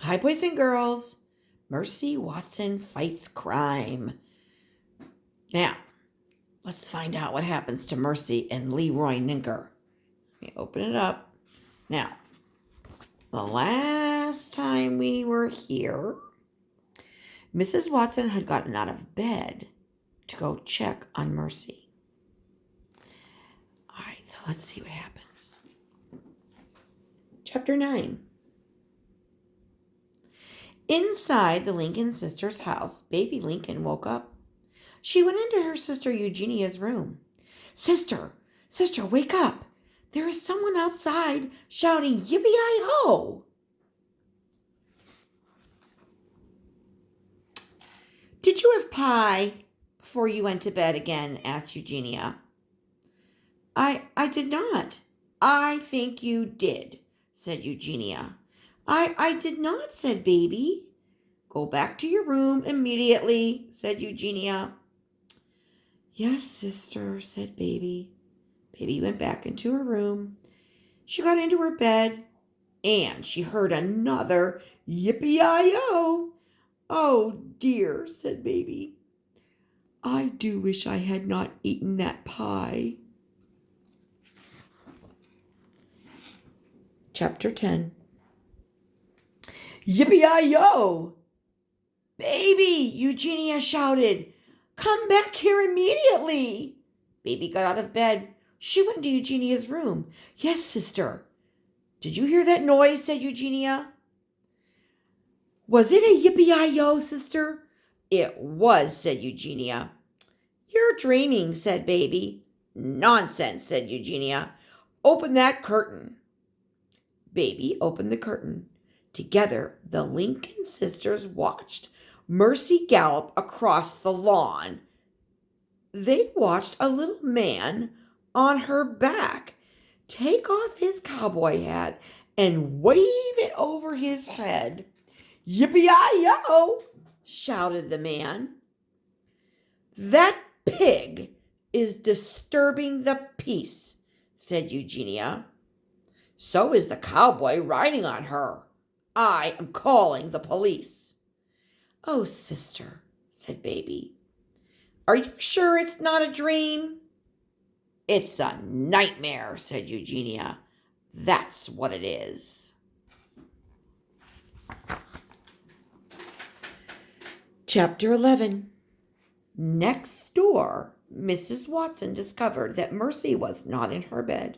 Hi, boys and girls. Mercy Watson fights crime. Now, let's find out what happens to Mercy and Leroy Ninker. Let me open it up. Now, the last time we were here, Mrs. Watson had gotten out of bed to go check on Mercy. All right, so let's see what happens. Chapter 9. Inside the Lincoln sisters' house, baby Lincoln woke up. She went into her sister Eugenia's room. Sister, wake up. There is someone outside shouting, yippee-i-ho. Did you have pie before you went to bed again? Asked Eugenia. I did not. I think you did, said Eugenia. I did not, said baby. Go back to your room immediately, said Eugenia. Yes, sister, said baby. Baby went back into her room. She got into her bed, and she heard another yippee-i-o. Oh, dear, said baby. I do wish I had not eaten that pie. Chapter 10. Yippee-i-yo! Baby, Eugenia shouted. Come back here immediately. Baby got out of bed. She went into Eugenia's room. Yes, sister. Did you hear that noise? Said Eugenia. Was it a yippee-i-yo, sister? It was, said Eugenia. You're dreaming, said baby. Nonsense, said Eugenia. Open that curtain. Baby opened the curtain. Together, the Lincoln sisters watched Mercy gallop across the lawn. They watched a little man on her back take off his cowboy hat and wave it over his head. Yippee-i-yo! Shouted the man. That pig is disturbing the peace, said Eugenia. So is the cowboy riding on her. I am calling the police. Oh, sister, said baby. Are you sure it's not a dream? It's a nightmare, said Eugenia. That's what it is. Chapter 11. Next door, Mrs. Watson discovered that Mercy was not in her bed.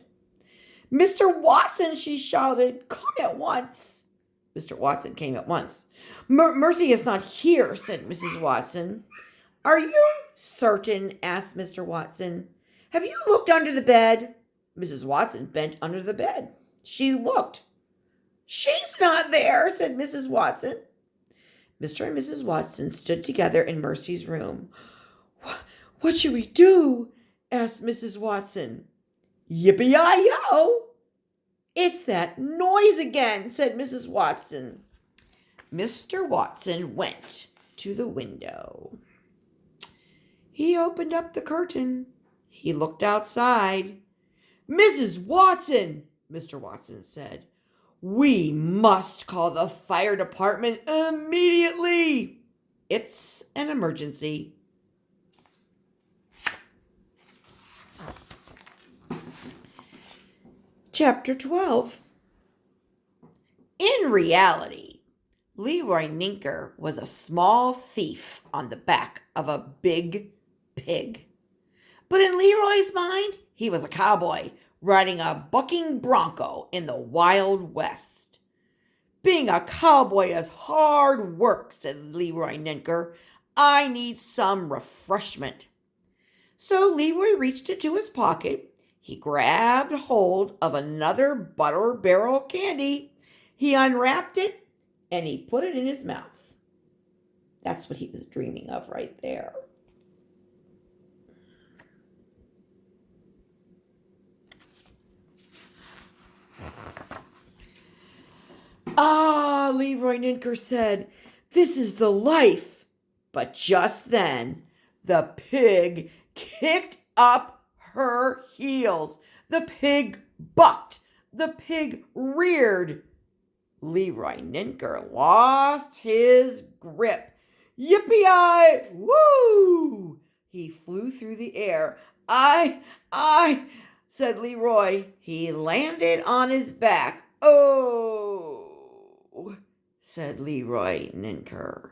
Mr. Watson, she shouted, come at once. Mr. Watson came at once. Mercy is not here, said Mrs. Watson. Are you certain? Asked Mr. Watson. Have you looked under the bed? Mrs. Watson bent under the bed. She looked. She's not there, said Mrs. Watson. Mr. and Mrs. Watson stood together in Mercy's room. What should we do? Asked Mrs. Watson. Yippee-i-yo! It's that noise again, said Mrs. Watson. Mr. Watson went to the window. He opened up the curtain. He looked outside. Mrs. Watson, Mr. Watson said, we must call the fire department immediately. It's an emergency. Chapter 12. In reality, Leroy Ninker was a small thief on the back of a big pig. But in Leroy's mind, he was a cowboy riding a bucking bronco in the Wild West. Being a cowboy is hard work, said Leroy Ninker. I need some refreshment. So Leroy reached into his pocket. He grabbed hold of another butter barrel candy. He unwrapped it, and he put it in his mouth. That's what he was dreaming of right there. Ah, Leroy Ninker said, this is the life. But just then, the pig kicked up her heels. The pig bucked. The pig reared. Leroy Ninker lost his grip. Yippee-yi! Woo! He flew through the air. I, said Leroy. He landed on his back. Oh, said Leroy Ninker.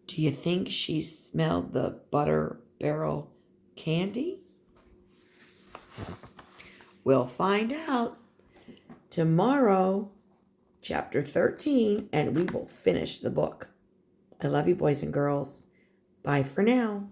Do you think she smelled the butter barrel candy? We'll find out tomorrow, chapter 13, and we will finish the book. I love you, boys and girls. Bye for now.